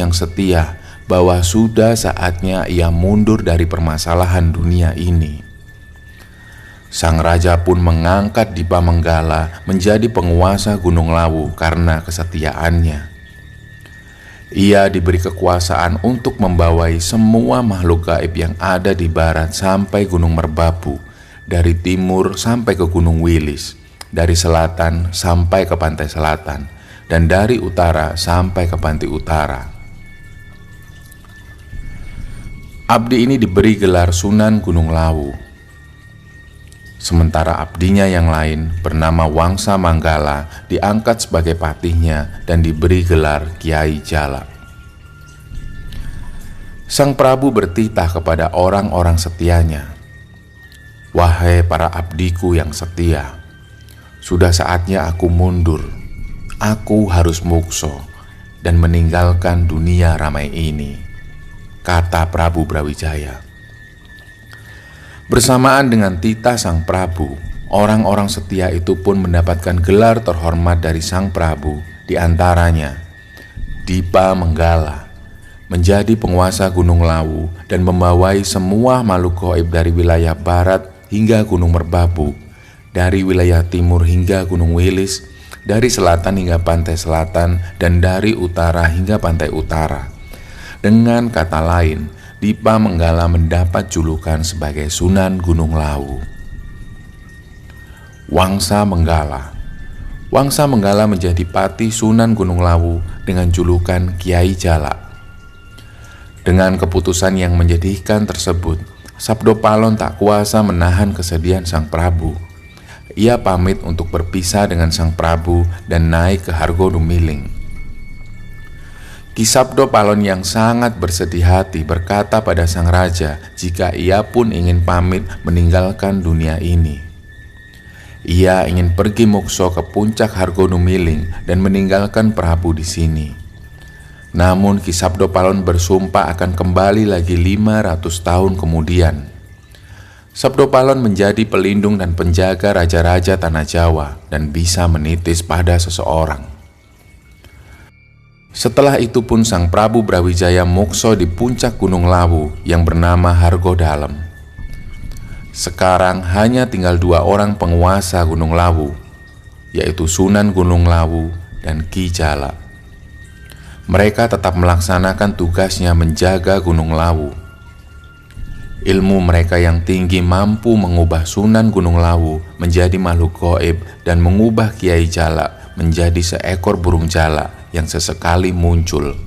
yang setia bahwa sudah saatnya ia mundur dari permasalahan dunia ini. Sang raja pun mengangkat Dipa Menggala menjadi penguasa Gunung Lawu karena kesetiaannya. Ia diberi kekuasaan untuk membawai semua makhluk gaib yang ada di barat sampai Gunung Merbabu, dari timur sampai ke Gunung Wilis, dari selatan sampai ke pantai selatan, dan dari utara sampai ke pantai utara. Abdi ini diberi gelar Sunan Gunung Lawu. Sementara abdinya yang lain bernama Wangsa Manggala diangkat sebagai patihnya dan diberi gelar Kiai Jala. Sang Prabu bertitah kepada orang-orang setianya, "Wahai para abdiku yang setia, sudah saatnya aku mundur. Aku harus mukso dan meninggalkan dunia ramai ini," kata Prabu Brawijaya. Bersamaan dengan titah Sang Prabu, orang-orang setia itu pun mendapatkan gelar terhormat dari Sang Prabu, diantaranya Dipa Menggala, menjadi penguasa Gunung Lawu dan membawai semua makhluk gaib dari wilayah barat hingga Gunung Merbabu, dari wilayah timur hingga Gunung Wilis, dari selatan hingga pantai selatan, dan dari utara hingga pantai utara. Dengan kata lain, Dipa Menggala mendapat julukan sebagai Sunan Gunung Lawu. Wangsa Menggala. Wangsa Menggala menjadi patih Sunan Gunung Lawu dengan julukan Kiai Jala. Dengan keputusan yang menyedihkan tersebut, Sabdopalon tak kuasa menahan kesedihan Sang Prabu. Ia pamit untuk berpisah dengan Sang Prabu dan naik ke Hargodumiling. Ki Sabdopalon yang sangat bersedih hati berkata pada sang raja jika ia pun ingin pamit meninggalkan dunia ini. Ia ingin pergi mukso ke puncak Hargodumiling dan meninggalkan Prabu di sini. Namun Ki Sabdopalon bersumpah akan kembali lagi 500 tahun kemudian. Sabdopalon menjadi pelindung dan penjaga raja-raja tanah Jawa dan bisa menitis pada seseorang. Setelah itu pun Sang Prabu Brawijaya mukso di puncak Gunung Lawu yang bernama Hargodalem. Sekarang hanya tinggal 2 orang penguasa Gunung Lawu, yaitu Sunan Gunung Lawu dan Ki Jala. Mereka tetap melaksanakan tugasnya menjaga Gunung Lawu. Ilmu mereka yang tinggi mampu mengubah Sunan Gunung Lawu menjadi makhluk gaib dan mengubah Kiai Jala menjadi seekor burung jala yang sesekali muncul.